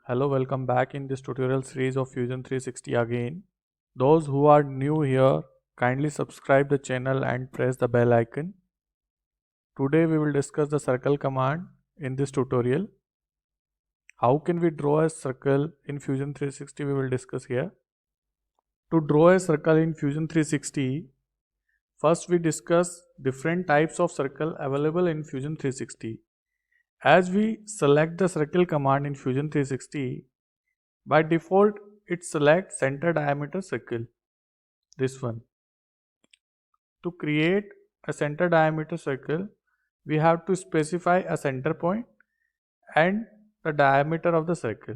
Hello, welcome back in this tutorial series of Fusion 360 again. Those who are new here, kindly subscribe the channel and press the bell icon. Today we will discuss the circle command in this tutorial. How can we draw a circle in Fusion 360 we will discuss here. To draw a circle in Fusion 360, first we discuss different types of circle available in Fusion 360. As we select the circle command in Fusion 360, by default it selects center diameter circle, this one. To create a center diameter circle, we have to specify a center point and the diameter of the circle.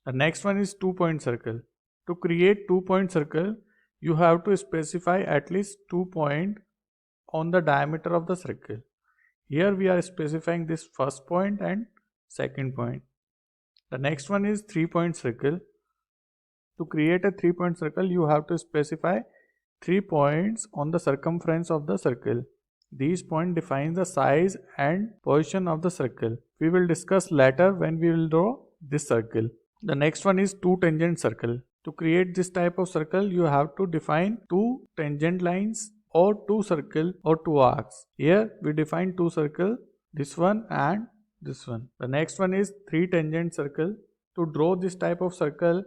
The next one is 2-point circle. To create 2-point circle, you have to specify at least 2 points on the diameter of the circle. Here we are specifying this first point and second point. The next one is 3-point circle. To create a 3-point circle, you have to specify 3 points on the circumference of the circle. These points define the size and position of the circle. We will discuss later when we will draw this circle. The next one is 2 tangent circle. To create this type of circle, you have to define 2 tangent lines or 2 circle or 2 arcs. Here we define 2 circle, this one and this one. The next one is 3 tangent circle. To draw this type of circle,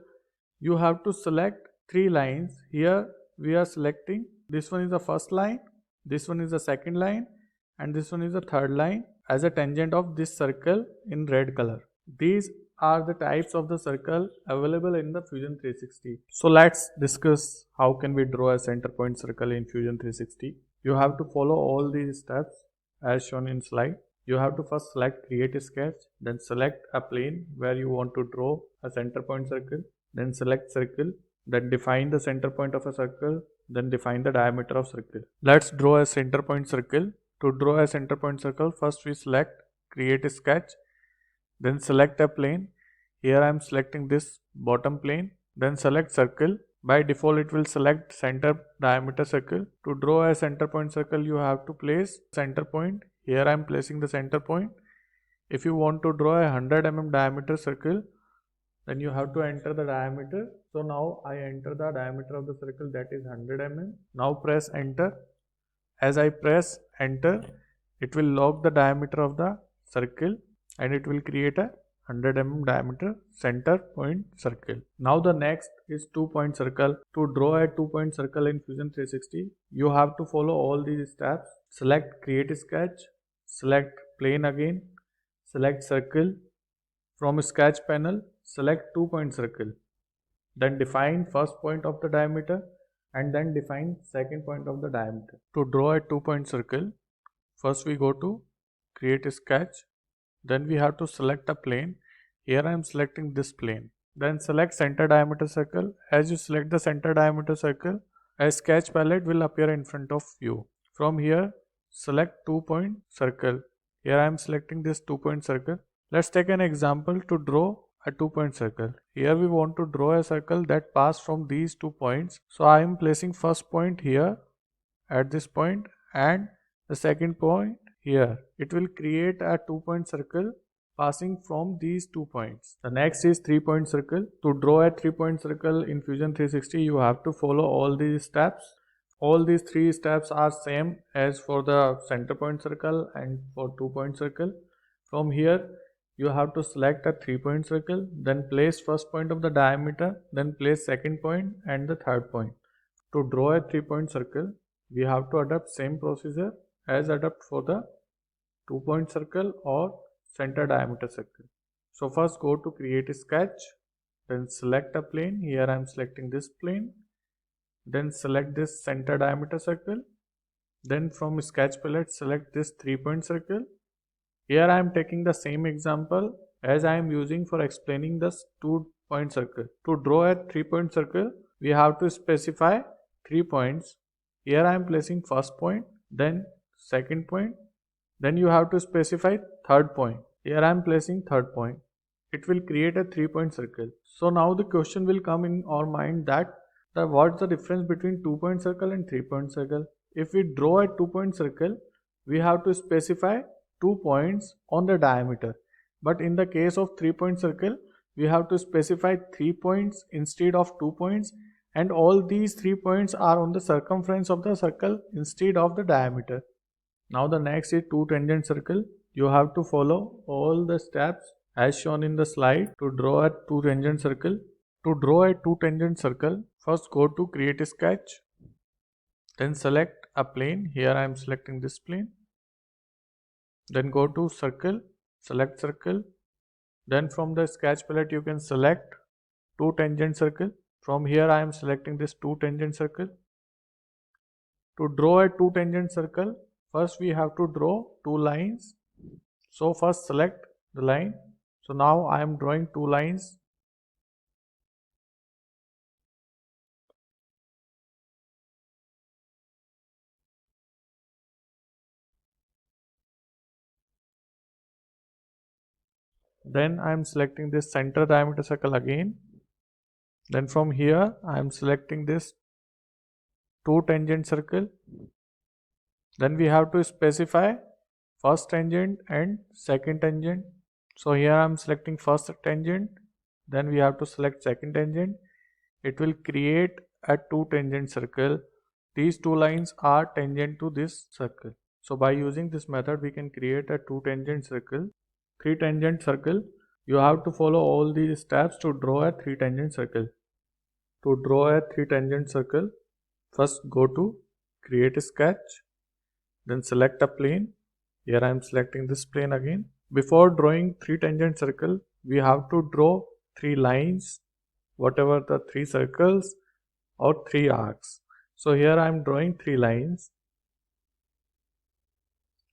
you have to select 3 lines. Here we are selecting, this one is the first line, this one is the second line and this one is the third line as a tangent of this circle in red color. These are the types of the circle available in the Fusion 360. So let's discuss how can we draw a center point circle in Fusion 360. You have to follow all these steps as shown in slide. You have to first select create a sketch, then select a plane where you want to draw a center point circle, then select circle, then define the center point of a circle, then define the diameter of circle. Let's draw a center point circle. To draw a center point circle, first we select create a sketch, then select a plane. Here I am selecting this bottom plane, then select circle. By default it will select center diameter circle. To draw a center point circle, you have to place center point. Here I am placing the center point. If you want to draw a 100 mm diameter circle, then you have to enter the diameter. So now I enter the diameter of the circle, that is 100 mm. Now press enter. As I press enter, it will log the diameter of the circle and it will create a 100 mm diameter center point circle. Now the next is 2-point circle. To draw a 2-point circle in Fusion 360, you have to follow all these steps. Select create a sketch, select plane again, select circle. From sketch panel, select 2-point circle. Then define first point of the diameter and then define second point of the diameter. To draw a 2-point circle, first we go to create a sketch, then we have to select a plane. Here I am selecting this plane. Then select center diameter circle. As you select the center diameter circle, a sketch palette will appear in front of you. From here, select 2-point circle. Here I am selecting this 2-point circle. Let's take an example to draw a 2-point circle. Here we want to draw a circle that passes from these 2 points. So I am placing first point here at this point and the second point here. It will create a 2-point circle passing from these 2 points. The next is 3-point circle. To draw a 3-point circle in Fusion 360, you have to follow all these steps. All these 3 steps are same as for the center point circle and for 2-point circle. From here, you have to select a 3-point circle, then place first point of the diameter, then place second point and the third point. To draw a 3-point circle, we have to adopt same procedure as adopt for the 2-point circle or center diameter circle. So first go to create a sketch, then select a plane. Here I am selecting this plane, then select this center diameter circle. Then from sketch palette, select this 3-point circle. Here I am taking the same example as I am using for explaining this 2-point circle. To draw a 3-point circle, we have to specify 3 points. Here I am placing first point, then second point, then you have to specify third point. Here I am placing third point. It will create a 3-point circle. So now the question will come in our mind that what's the difference between 2-point circle and 3-point circle? If we draw a 2-point circle, we have to specify 2 points on the diameter. But in the case of 3-point circle, we have to specify 3 points instead of 2 points, and all these 3 points are on the circumference of the circle instead of the diameter. Now the next is 2 tangent circle. You have to follow all the steps as shown in the slide to draw a 2 tangent circle. To draw a 2 tangent circle, first go to create a sketch, then select a plane. Here I am selecting this plane. Then go to circle, select circle. Then from the sketch palette you can select 2 tangent circle. From here I am selecting this 2 tangent circle. To draw a 2 tangent circle, first we have to draw 2 lines. So first select the line. So now I am drawing 2 lines. Then I am selecting this center diameter circle again. Then from here I am selecting this 2 tangent circle. Then we have to specify first tangent and second tangent. So here I am selecting first tangent. Then we have to select second tangent. It will create a 2 tangent circle. These 2 lines are tangent to this circle. So by using this method we can create a 2 tangent circle. 3 tangent circle. You have to follow all these steps to draw a 3 tangent circle. To draw a 3 tangent circle, first go to create a sketch, then select a plane. Here I am selecting this plane again. Before drawing 3 tangent circle, we have to draw 3 lines, whatever the 3 circles or 3 arcs. So here I am drawing 3 lines.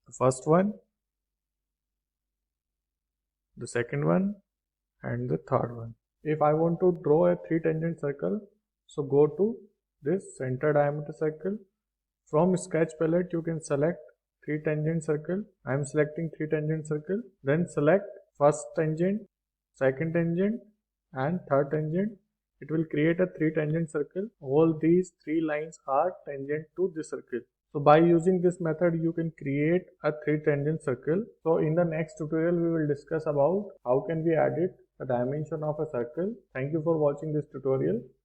The first one, the second one, and the third one. If I want to draw a 3 tangent circle, so go to this center diameter circle. From sketch palette you can select 3 tangent circle. I am selecting 3 tangent circle. Then select first tangent, second tangent and third tangent. It will create a 3 tangent circle. All these 3 lines are tangent to this circle. So by using this method you can create a 3 tangent circle. So in the next tutorial we will discuss about how can we edit the dimension of a circle. Thank you for watching this tutorial.